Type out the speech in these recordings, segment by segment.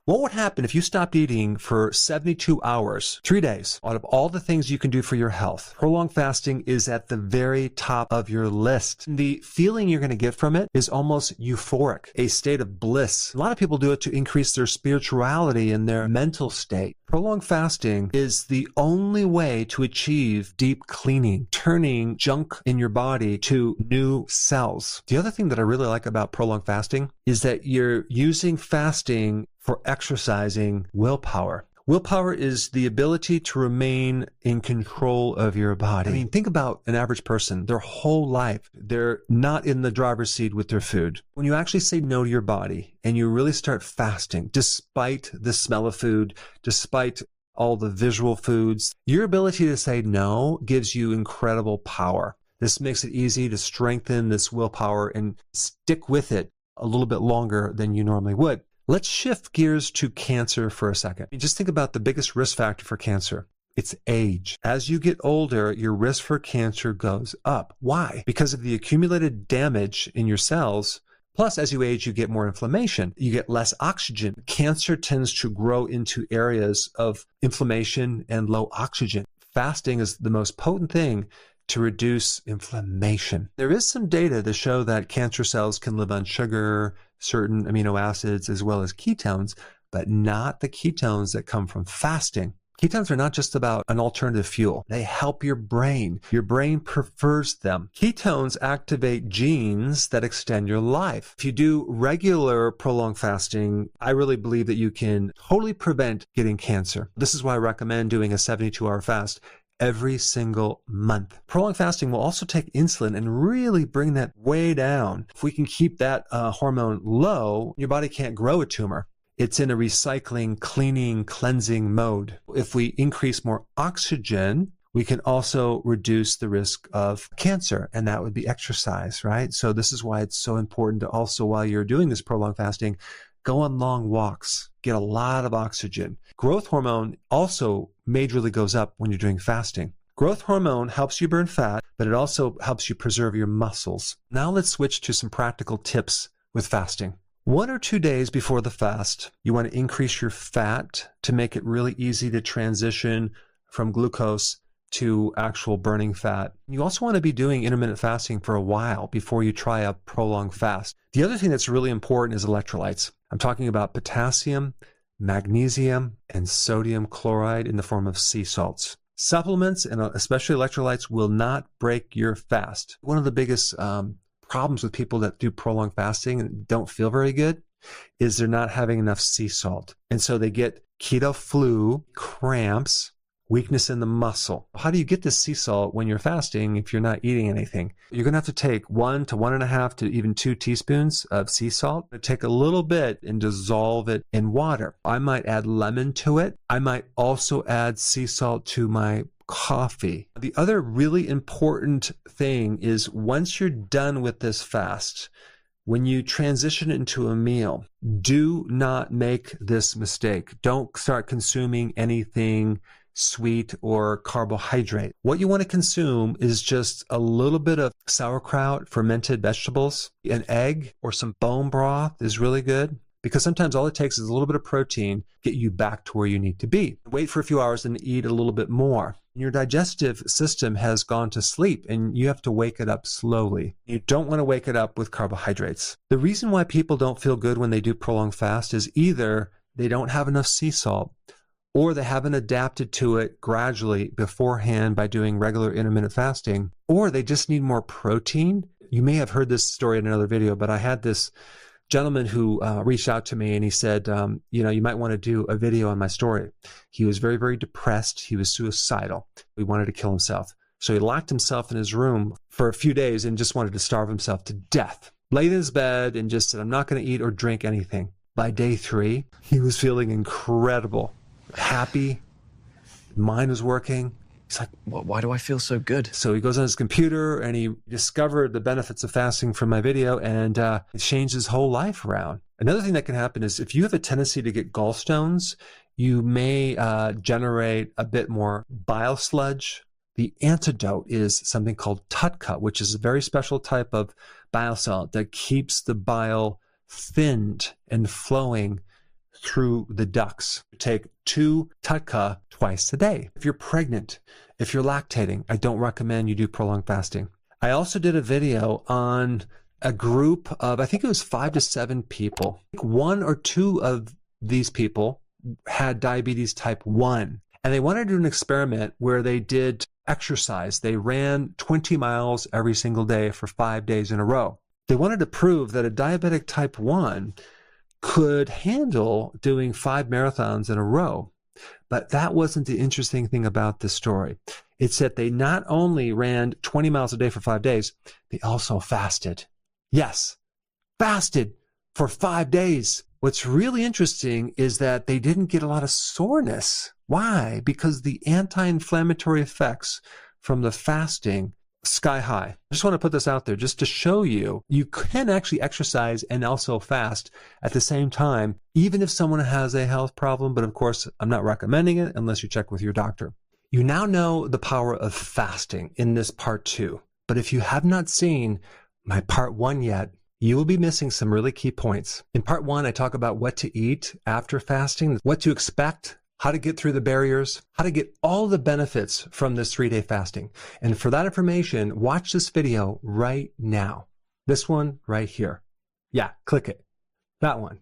What would happen if you stopped eating for 72 hours, 3 days? Out of all the things you can do for your health, prolonged fasting is at the very top of your list. The feeling you're going to get from it is almost euphoric, a state of bliss. A lot of people do it to increase their spirituality and their mental state. Prolonged fasting is the only way to achieve deep cleaning, turning junk in your body to new cells. The other thing that I really like about prolonged fasting is that you're using fasting for exercising willpower. Willpower is the ability to remain in control of your body. I mean, think about an average person. Their whole life, they're not in the driver's seat with their food. When you actually say no to your body and you really start fasting, despite the smell of food, despite all the visual foods, your ability to say no gives you incredible power. This makes it easy to strengthen this willpower and stick with it a little bit longer than you normally would. Let's shift gears to cancer for a second. Just think about the biggest risk factor for cancer. It's age. As you get older, your risk for cancer goes up. Why? Because of the accumulated damage in your cells. Plus, as you age, you get more inflammation. You get less oxygen. Cancer tends to grow into areas of inflammation and low oxygen. Fasting is the most potent thing to reduce inflammation. There is some data to show that cancer cells can live on sugar, certain amino acids, as well as ketones, but not the ketones that come from fasting. Ketones are not just about an alternative fuel. They help your brain. Your brain prefers them. Ketones activate genes that extend your life. If you do regular prolonged fasting, I really believe that you can totally prevent getting cancer. This is why I recommend doing a 72-hour fast every single month. Prolonged fasting will also take insulin and really bring that way down. If we can keep that hormone low, your body can't grow a tumor. It's in a recycling, cleaning, cleansing mode. If we increase more oxygen, we can also reduce the risk of cancer, and that would be exercise, right? So this is why it's so important to also, while you're doing this prolonged fasting, go on long walks, get a lot of oxygen. Growth hormone also majorly goes up when you're doing fasting. Growth hormone helps you burn fat, but it also helps you preserve your muscles. Now let's switch to some practical tips with fasting. 1 or 2 days before the fast, you want to increase your fat to make it really easy to transition from glucose to actual burning fat. You also want to be doing intermittent fasting for a while before you try a prolonged fast. The other thing that's really important is electrolytes. I'm talking about potassium, magnesium, and sodium chloride in the form of sea salts. Supplements, and especially electrolytes, will not break your fast. One of the biggest problems with people that do prolonged fasting and don't feel very good is they're not having enough sea salt. And so they get keto flu, cramps, weakness in the muscle. How do you get this sea salt when you're fasting if you're not eating anything? You're going to have to take 1 to 1.5 to even 2 teaspoons of sea salt. Take a little bit and dissolve it in water. I might add lemon to it. I might also add sea salt to my coffee. The other really important thing is once you're done with this fast, when you transition into a meal, do not make this mistake. Don't start consuming anything sweet or carbohydrate. What you want to consume is just a little bit of sauerkraut, fermented vegetables, an egg, or some bone broth is really good. Because sometimes all it takes is a little bit of protein, get you back to where you need to be. Wait for a few hours and eat a little bit more. Your digestive system has gone to sleep and you have to wake it up slowly. You don't want to wake it up with carbohydrates. The reason why people don't feel good when they do prolonged fast is either they don't have enough sea salt or they haven't adapted to it gradually beforehand by doing regular intermittent fasting, or they just need more protein. You may have heard this story in another video, but I had this gentleman who reached out to me and he said, you might want to do a video on my story. He was very, very depressed. He was suicidal. He wanted to kill himself. So he locked himself in his room for a few days and just wanted to starve himself to death. Laid in his bed and just said, I'm not going to eat or drink anything. By day 3, he was feeling incredible, happy, mind was working. He's like, well, why do I feel so good? So he goes on his computer and he discovered the benefits of fasting from my video, and it changed his whole life around. Another thing that can happen is if you have a tendency to get gallstones, you may generate a bit more bile sludge. The antidote is something called TUDCA, which is a very special type of bile salt that keeps the bile thinned and flowing through the ducts. Take 2 TUDCA twice a day. If you're pregnant, if you're lactating, I don't recommend you do prolonged fasting. I also did a video on a group of, I think it was 5 to 7 people. 1 or 2 of these people had diabetes type 1. And they wanted to do an experiment where they did exercise. They ran 20 miles every single day for 5 days in a row. They wanted to prove that a diabetic type 1 could handle doing 5 marathons in a row. But that wasn't the interesting thing about this story. It's that they not only ran 20 miles a day for 5 days, they also fasted. Yes, fasted for 5 days. What's really interesting is that they didn't get a lot of soreness. Why? Because the anti-inflammatory effects from the fasting sky high. I just want to put this out there just to show you, you can actually exercise and also fast at the same time, even if someone has a health problem. But of course, I'm not recommending it unless you check with your doctor. You now know the power of fasting in this part 2. But if you have not seen my part 1 yet, you will be missing some really key points. In part 1, I talk about what to eat after fasting, what to expect, how to get through the barriers, how to get all the benefits from this 3-day fasting. And for that information, watch this video right now. This one right here. Yeah, click it. That one.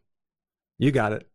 You got it.